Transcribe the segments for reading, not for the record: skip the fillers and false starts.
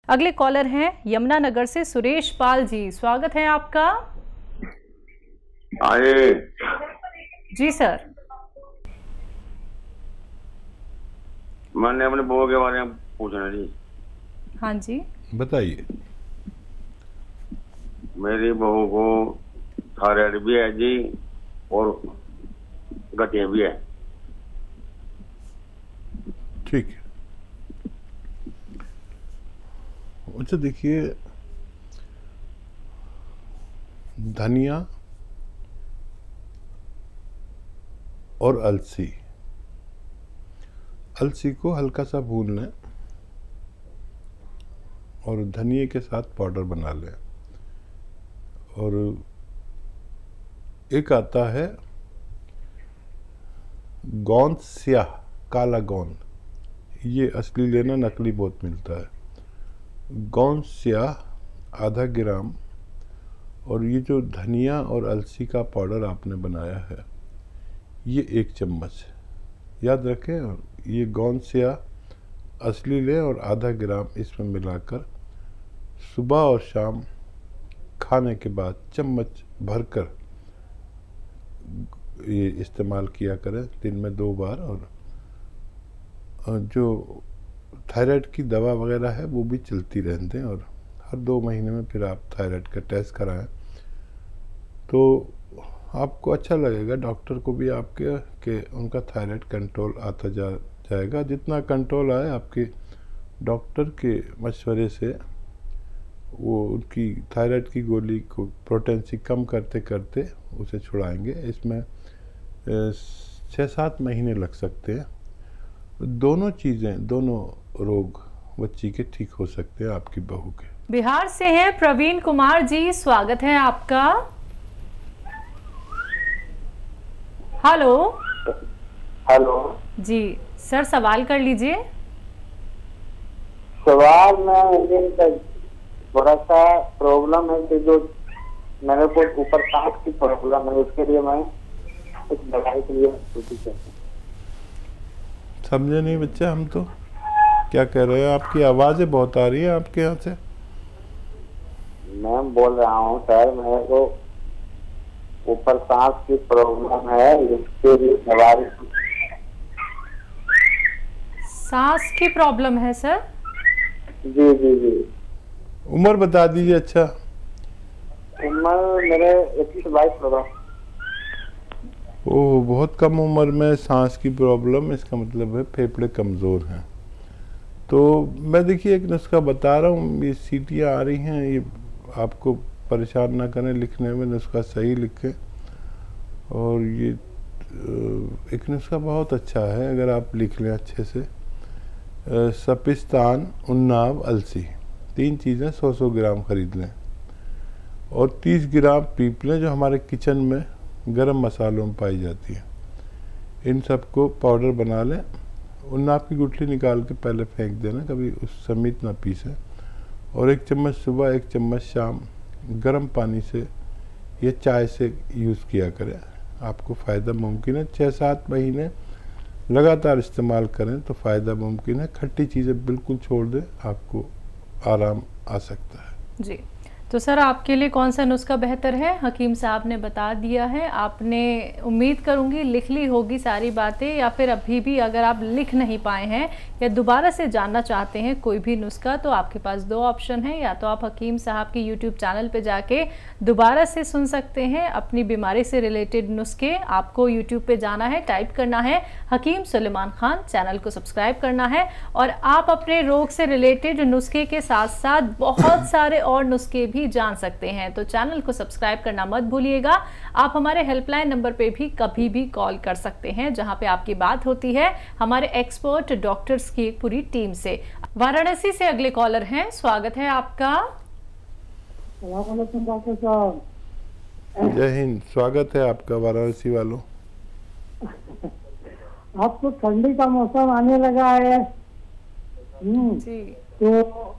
अगले कॉलर हैं यमुनानगर से सुरेश पाल जी, स्वागत है आपका। आए जी सर। मैंने अपने बहू के बारे में पूछना जी। हाँ जी बताइए। मेरी बहू को थायराइड भी है जी और गठिया भी है। ठीक है। अच्छा देखिए, धनिया और अलसी को हल्का सा भून लें और धनिए के साथ पाउडर बना लें। और एक आता है गोंद स्याह, काला गोंद, ये असली लेना, नकली बहुत मिलता है। गोंद स्याह आधा ग्राम, और ये जो धनिया और अलसी का पाउडर आपने बनाया है ये 1 चम्मच। याद रखें, ये गोंद स्याह असली लें और आधा ग्राम इसमें मिलाकर सुबह और शाम खाने के बाद चम्मच भरकर ये इस्तेमाल किया करें, दिन में 2 बार। और जो थायराइड की दवा वगैरह है वो भी चलती रहने दें, और हर 2 महीने में फिर आप थायराइड का टेस्ट कराएं तो आपको अच्छा लगेगा। डॉक्टर को भी आपके कि उनका थायराइड कंट्रोल आता जाएगा। जितना कंट्रोल आए आपके डॉक्टर के मशवरे से वो उनकी थायराइड की गोली को पोटेंसी कम करते करते उसे छुड़ाएंगे। इसमें 6-7 महीने लग सकते हैं। दोनों चीज़ें, दोनों रोग बच्ची के ठीक हो सकते हैं, आपकी बहू के। बिहार से हैं प्रवीण कुमार जी, स्वागत है आपका। हेलो। हेलो जी सर, सवाल कर लीजिए। सवाल में थोड़ा सा प्रॉब्लम है कि जो मेरे को ऊपर सांस की प्रॉब्लम है, उसके लिए मैं कुछ दवाई के लिए समझे नहीं बच्चा, हम तो क्या कह रहे हैं? आपकी आवाज़ें बहुत आ रही है आपके यहाँ से। मैं बोल रहा हूँ सर, मेरे को ऊपर सांस की प्रॉब्लम है, इसके लिए दवाई। सांस की प्रॉब्लम है सर? जी जी जी। उम्र बता दीजिए। अच्छा, उम्र मेरे 21-22 होगा। ओह, बहुत कम उम्र में सांस की प्रॉब्लम, इसका मतलब है फेफड़े कमज़ोर हैं। तो मैं देखिए एक नुस्खा बता रहा हूँ, ये सीटियाँ आ रही हैं, ये आपको परेशान ना करें, लिखने में नुस्खा सही लिखें। और ये एक नुस्खा बहुत अच्छा है, अगर आप लिख लें अच्छे से। सपिस्तान, उन्नाव, अलसी, 3 चीज़ें 100-100 ग्राम खरीद लें और 30 ग्राम पीप लें, जो हमारे किचन में गरम मसालों में पाई जाती है। इन सबको पाउडर बना लें। उन्नाव की गुठली निकाल के पहले फेंक देना, कभी उस समेत ना पीसें। और 1 चम्मच सुबह, 1 चम्मच शाम गर्म पानी से या चाय से यूज़ किया करें, आपको फ़ायदा मुमकिन है। 6-7 महीने लगातार इस्तेमाल करें तो फ़ायदा मुमकिन है। खट्टी चीज़ें बिल्कुल छोड़ दें, आपको आराम आ सकता है। जी, तो सर आपके लिए कौन सा नुस्खा बेहतर है? हकीम साहब ने बता दिया है, आपने उम्मीद करूंगी लिख ली होगी सारी बातें, या फिर अभी भी अगर आप लिख नहीं पाए हैं या दोबारा से जानना चाहते हैं कोई भी नुस्खा, तो आपके पास 2 ऑप्शन हैं। या तो आप हकीम साहब की यूट्यूब चैनल पे जाके दोबारा से सुन सकते हैं अपनी बीमारी से रिलेटेड नुस्खे। आपको यूट्यूब पे जाना है, टाइप करना है हकीम सुलेमान खान, चैनल को सब्सक्राइब करना है, और आप अपने रोग से रिलेटेड नुस्खे के साथ साथ बहुत सारे और नुस्खे भी जान सकते हैं। तो चैनल को सब्सक्राइब करना मत भूलिएगा। आप हमारे हेल्पलाइन नंबर पे भी कभी भी कॉल कर सकते हैं, जहां पे आपकी बात होती है हमारे एक्सपर्ट डॉक्टर्स की एक पूरी टीम से। वाराणसी से अगले कॉलर हैं, स्वागत है आपका। डॉक्टर साहब, जय हिंद, स्वागत है आपका वाराणसी वालों। आपको ठंडी का मौसम आने लगा है जी। तो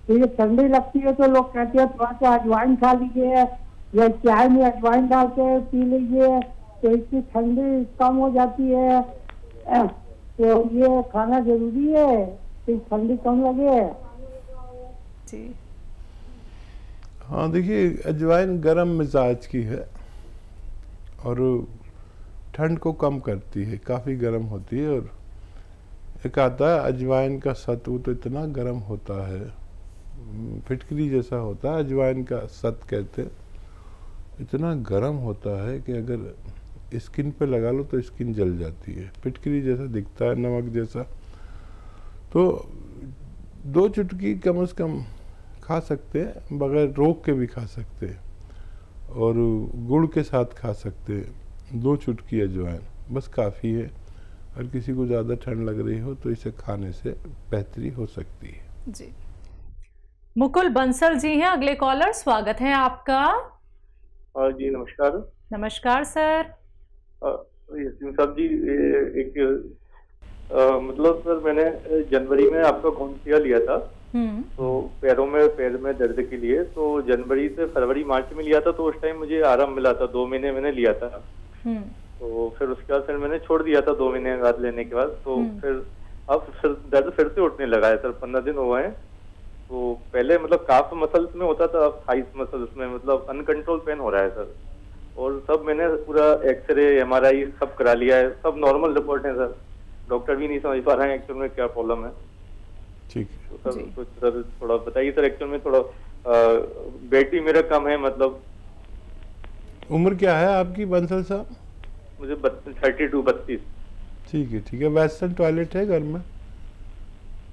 ये ठंडी लगती है तो लोग कहते हैं थोड़ा सा अजवाइन खा लीजिए या चाय में अजवाइन डाल के पी लीजिए, तो इसकी ठंडी कम हो जाती है। तो ये खाना जरूरी है कि ठंडी कम लगे। जी। हाँ देखिए, अजवाइन गर्म मिजाज की है और ठंड को कम करती है, काफ़ी गर्म होती है। और एक आता है अजवाइन का सत्व, तो इतना गर्म होता है, फिटकरी जैसा होता है, अजवाइन का सत कहते हैं। इतना गर्म होता है कि अगर स्किन पे लगा लो तो स्किन जल जाती है, फिटकरी जैसा दिखता है, नमक जैसा। तो 2 चुटकी कम से कम खा सकते हैं, बगैर रोक के भी खा सकते हैं, और गुड़ के साथ खा सकते हैं। 2 चुटकी अजवाइन बस काफ़ी है। अगर किसी को ज़्यादा ठंड लग रही हो तो इसे खाने से बेहतरी हो सकती है। जी। मुकुल बंसल जी हैं अगले कॉलर, स्वागत है आपका। जी नमस्कार। नमस्कार सर। साहब जी, एक मतलब सर मैंने जनवरी में आपका गोंसिया लिया था, तो पैर में दर्द के लिए। तो जनवरी से फरवरी मार्च में लिया था, तो उस टाइम मुझे आराम मिला था, 2 महीने मैंने लिया था। तो फिर उसके बाद फिर मैंने छोड़ दिया था 2 महीने बाद लेने के बाद। तो फिर अब फिर दर्द फिर से उठने लगा है सर, 15 दिन हुए हैं। तो पहले मतलब काफ मसल्स में होता था, अब थाइस मसल्स में मतलब अनकंट्रोल पेन हो रहा है सर। और सब मैंने पूरा एक्सरे MRI सब करा लिया है, सब नॉर्मल रिपोर्ट है सर। डॉक्टर भी नहीं समझ पा रहे हैं एक्चुअल में क्या प्रॉब्लम है। ठीक है तो सर, कुछ सर थोड़ा बताइए सर। एक्चुअल में थोड़ा वेट भी मेरा कम है। मतलब उम्र क्या है आपकी बंसल साहब? मुझे 32-32। ठीक है। वेस्टर्न टॉयलेट है घर में?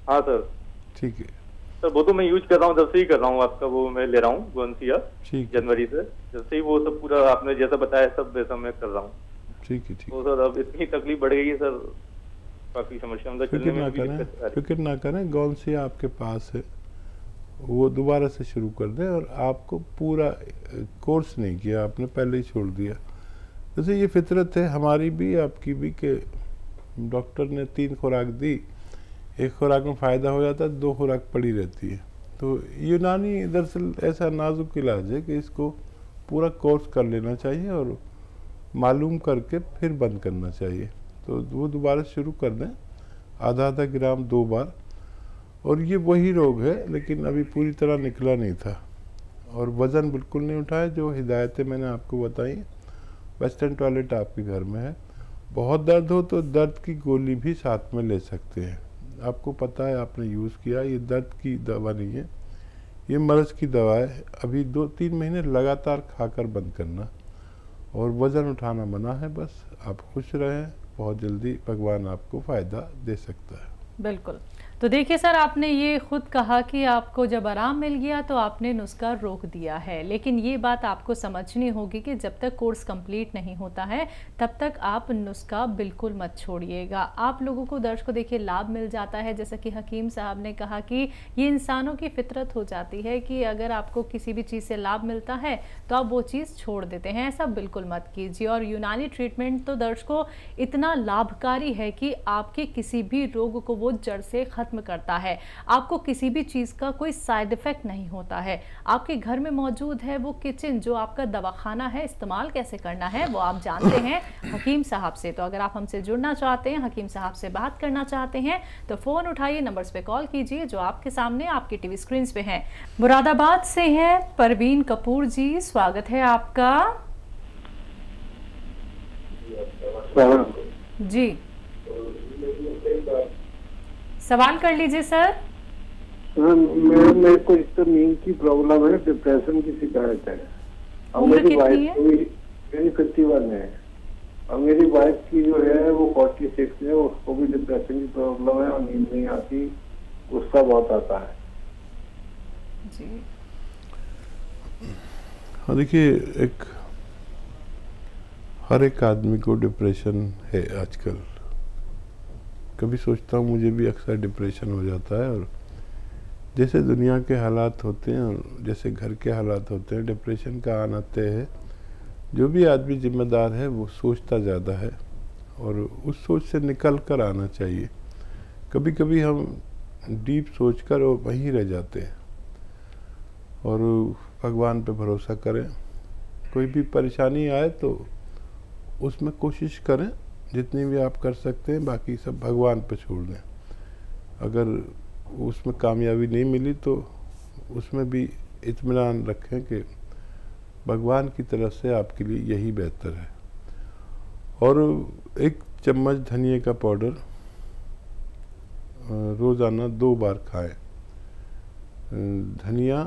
हाँ सर। ठीक है सर, वो तो मैं यूज कर रहा हूँ, जब से ही कर रहा हूँ आपका, वो मैं ले रहा हूँ गोंसिया जनवरी से। जब से ही वो सब पूरा आपने जैसा बताया सब वैसा मैं कर रहा हूँ। ठीक है। तो सर अब इतनी तकलीफ बढ़ गई है सर, काफी समस्या मतलब फिक्र ना करें, गोंसिया आपके पास है, वो दोबारा से शुरू कर दें। और आपको पूरा कोर्स नहीं किया आपने, पहले ही छोड़ दिया। जैसे ये फितरत है हमारी भी आपकी भी, कि डॉक्टर ने 3 खुराक दी, 1 खुराक में फ़ायदा हो जाता है, 2 खुराक पड़ी रहती है। तो यूनानी दरअसल ऐसा नाजुक इलाज है कि इसको पूरा कोर्स कर लेना चाहिए और मालूम करके फिर बंद करना चाहिए। तो वो दोबारा शुरू कर दें, आधा ग्राम 2 बार। और ये वही रोग है, लेकिन अभी पूरी तरह निकला नहीं था और वज़न बिल्कुल नहीं उठाया। जो हिदायतें मैंने आपको बताई, वेस्टर्न टॉयलेट आपके घर में है। बहुत दर्द हो तो दर्द की गोली भी साथ में ले सकते हैं। आपको पता है, आपने यूज़ किया, ये दर्द की दवा नहीं है, ये मर्ज़ की दवा है। अभी 2-3 महीने लगातार खाकर बंद करना, और वज़न उठाना मना है। बस आप खुश रहें, बहुत जल्दी भगवान आपको फ़ायदा दे सकता है। बिल्कुल। तो देखिए सर, आपने ये खुद कहा कि आपको जब आराम मिल गया तो आपने नुस्खा रोक दिया है, लेकिन ये बात आपको समझनी होगी कि जब तक कोर्स कंप्लीट नहीं होता है तब तक आप नुस्खा बिल्कुल मत छोड़िएगा। आप लोगों को दर्शकों देखिए लाभ मिल जाता है, जैसा कि हकीम साहब ने कहा कि ये इंसानों की फितरत हो जाती है कि अगर आपको किसी भी चीज़ से लाभ मिलता है तो आप वो चीज़ छोड़ देते हैं। ऐसा बिल्कुल मत कीजिए। और यूनानी ट्रीटमेंट तो दर्शकों इतना लाभकारी है कि आपके किसी भी रोग को वो जड़ से खत्म करता है। आपको किसी भी चीज का कोई साइड इफेक्ट नहीं होता है। आपके घर में मौजूद है वो किचन जो आपका दवाखाना है, इस्तेमाल कैसे करना है वो आप जानते हैं हकीम साहब से। तो अगर आप हमसे जुड़ना चाहते हैं, हकीम साहब से बात करना चाहते हैं, तो फोन उठाइए, नंबर्स पे कॉल कीजिए जो आपके सामने आपकी टीवी स्क्रीन पे हैं। मुरादाबाद से हैं परवीन कपूर जी, स्वागत है आपका। जी, सवाल कर लीजिए सर। मेरे को इस तरह नींद की प्रॉब्लम है, डिप्रेशन की शिकायत है। उम्र कितनी है? मेरी 51 है और मेरी वाइफ की जो है वो 46 है, उसको भी डिप्रेशन की प्रॉब्लम है और नींद नहीं आती, गुस्सा बहुत आता है जी। हाँ देखिए, हर एक आदमी को डिप्रेशन है आजकल। कभी सोचता हूँ मुझे भी अक्सर डिप्रेशन हो जाता है, और जैसे दुनिया के हालात होते हैं और जैसे घर के हालात होते हैं, डिप्रेशन का आना तय है। जो भी आदमी जिम्मेदार है वो सोचता ज़्यादा है और उस सोच से निकल कर आना चाहिए। कभी कभी हम डीप सोचकर और वहीं रह जाते हैं। और भगवान पे भरोसा करें, कोई भी परेशानी आए तो उसमें कोशिश करें जितनी भी आप कर सकते हैं, बाकी सब भगवान पे छोड़ दें। अगर उसमें कामयाबी नहीं मिली तो उसमें भी इत्मीनान रखें कि भगवान की तरफ से आपके लिए यही बेहतर है। और 1 चम्मच धनिए का पाउडर रोज़ाना 2 बार खाएं। धनिया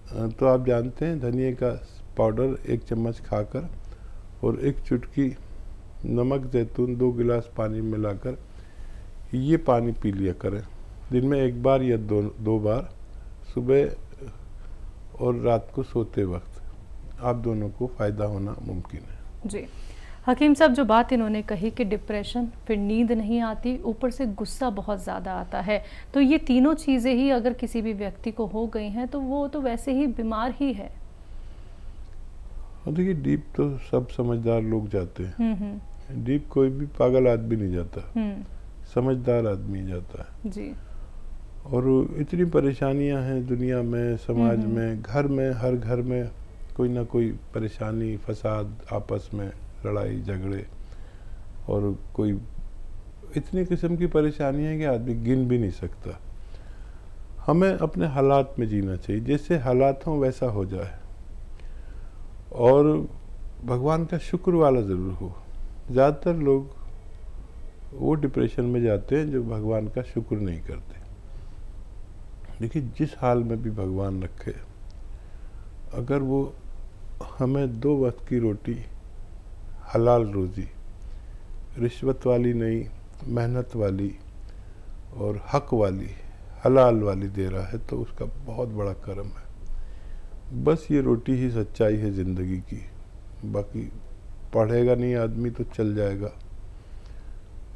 तो आप जानते हैं, धनिए का पाउडर 1 चम्मच खाकर और 1 चुटकी नमक जैतून 2 गिलास पानी मिलाकर ये पानी पी लिया करें। दिन में 1 बार या 2 बार, सुबह और रात को सोते वक्त। आप दोनों को फ़ायदा होना मुमकिन है। जी हकीम साहब, जो बात इन्होंने कही कि डिप्रेशन, फिर नींद नहीं आती, ऊपर से गुस्सा बहुत ज़्यादा आता है, तो ये तीनों चीज़ें ही अगर किसी भी व्यक्ति को हो गई हैं तो वो तो वैसे ही बीमार ही है। देखिए, डीप तो सब समझदार लोग जाते हैं। डीप कोई भी पागल आदमी नहीं जाता, समझदार आदमी जाता है जी। और इतनी परेशानियां हैं दुनिया में, समाज में, घर में, हर घर में कोई ना कोई परेशानी, फसाद, आपस में लड़ाई झगड़े, और कोई इतनी किस्म की परेशानी है कि आदमी गिन भी नहीं सकता। हमें अपने हालात में जीना चाहिए, जैसे हालात हों वैसा हो जाए, और भगवान का शुक्र वाला ज़रूर हो। ज़्यादातर लोग वो डिप्रेशन में जाते हैं जो भगवान का शुक्र नहीं करते। देखिए, जिस हाल में भी भगवान रखे, अगर वो हमें 2 वक्त की रोटी, हलाल रोज़ी, रिश्वत वाली नहीं, मेहनत वाली और हक वाली, हलाल वाली दे रहा है तो उसका बहुत बड़ा करम है। बस ये रोटी ही सच्चाई है ज़िंदगी की। बाकी पढ़ेगा नहीं आदमी तो चल जाएगा,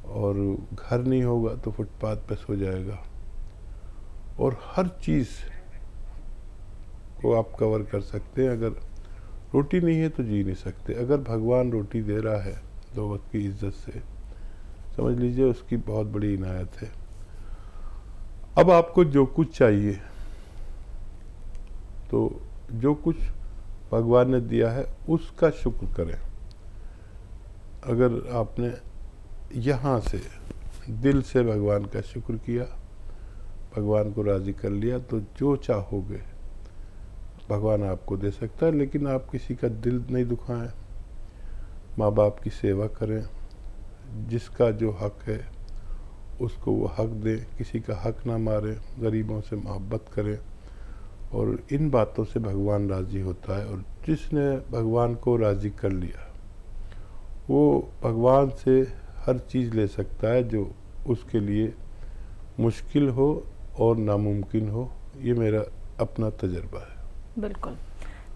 और घर नहीं होगा तो फुटपाथ पे सो जाएगा, और हर चीज़ को आप कवर कर सकते हैं। अगर रोटी नहीं है तो जी नहीं सकते। अगर भगवान रोटी दे रहा है 2 वक्त की इज्जत से, समझ लीजिए उसकी बहुत बड़ी इनायत है। अब आपको जो कुछ चाहिए, तो जो कुछ भगवान ने दिया है उसका शुक्र करें। अगर आपने यहाँ से दिल से भगवान का शुक्र किया, भगवान को राज़ी कर लिया, तो जो चाहोगे भगवान आपको दे सकता है। लेकिन आप किसी का दिल नहीं दुखाएं, माँ बाप की सेवा करें, जिसका जो हक है उसको वो हक दें, किसी का हक ना मारें, गरीबों से मोहब्बत करें, और इन बातों से भगवान राज़ी होता है। और जिसने भगवान को राज़ी कर लिया वो भगवान से हर चीज़ ले सकता है जो उसके लिए मुश्किल हो और नामुमकिन हो। ये मेरा अपना तजर्बा है। बिल्कुल।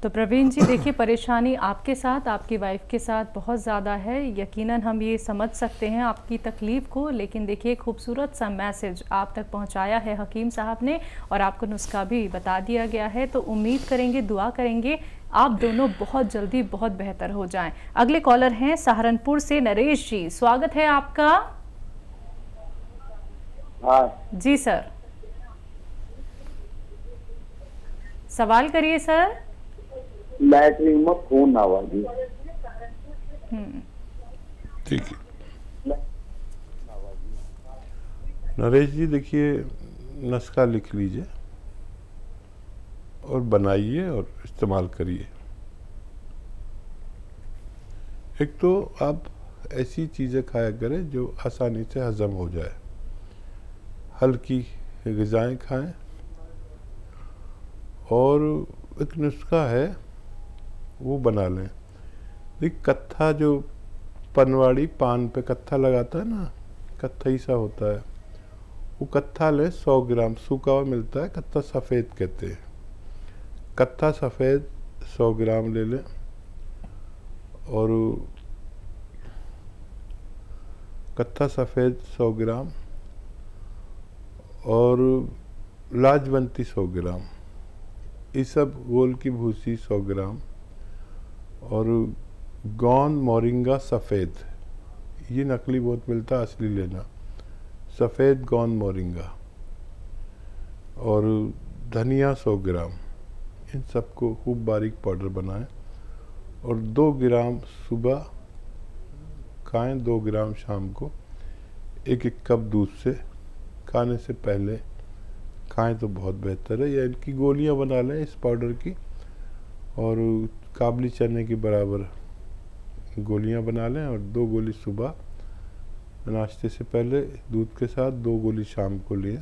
तो प्रवीण जी, देखिए, परेशानी आपके साथ, आपकी वाइफ के साथ बहुत ज़्यादा है। यकीनन हम ये समझ सकते हैं आपकी तकलीफ़ को, लेकिन देखिए, खूबसूरत सा मैसेज आप तक पहुंचाया है हकीम साहब ने, और आपको नुस्खा भी बता दिया गया है। तो उम्मीद करेंगे, दुआ करेंगे आप दोनों बहुत जल्दी बहुत बेहतर हो जाएं। अगले कॉलर हैं सहारनपुर से नरेश जी, स्वागत है आपका। जी सर, सवाल करिए सर। लैटरिन में खून आवा जी। ठीक है नरेश जी, देखिए, नुस्खा लिख लीजिए और बनाइए और इस्तेमाल करिए। एक तो आप ऐसी चीज़ें खाया करें जो आसानी से हज़म हो जाए, हल्की ग़िज़ाएँ खाएं, और एक नुस्खा है वो बना लें। देख, कत्था जो पनवाड़ी पान पे कत्था लगाता है ना, कत्था ही सा होता है, वो कत्था लें 100 ग्राम, सूखा हुआ मिलता है, कत्था सफ़ेद कहते हैं। कत्था सफ़ेद 100 ग्राम ले लें, और कत्था सफ़ेद 100 ग्राम, और लाजवंती 100 ग्राम, ये सब गोल की भूसी 100 ग्राम, और गोंद मोरिंगा सफ़ेद, ये नकली बहुत मिलता है, असली लेना, सफ़ेद गोंद मोरिंगा, और धनिया 100 ग्राम। इन सबको खूब बारीक पाउडर बनाएं, और 2 ग्राम सुबह खाएं, 2 ग्राम शाम को, 1-1 कप दूध से खाने से पहले खाएं तो बहुत बेहतर है, या इनकी गोलियां बना लें इस पाउडर की, और काबली चने की बराबर गोलियां बना लें, और 2 गोली सुबह नाश्ते से पहले दूध के साथ, 2 गोली शाम को लें।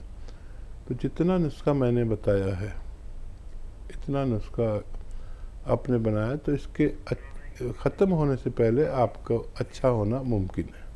तो जितना नुस्खा मैंने बताया है इतना नुस्खा आपने बनाया तो इसके ख़त्म होने से पहले आपका अच्छा होना मुमकिन है।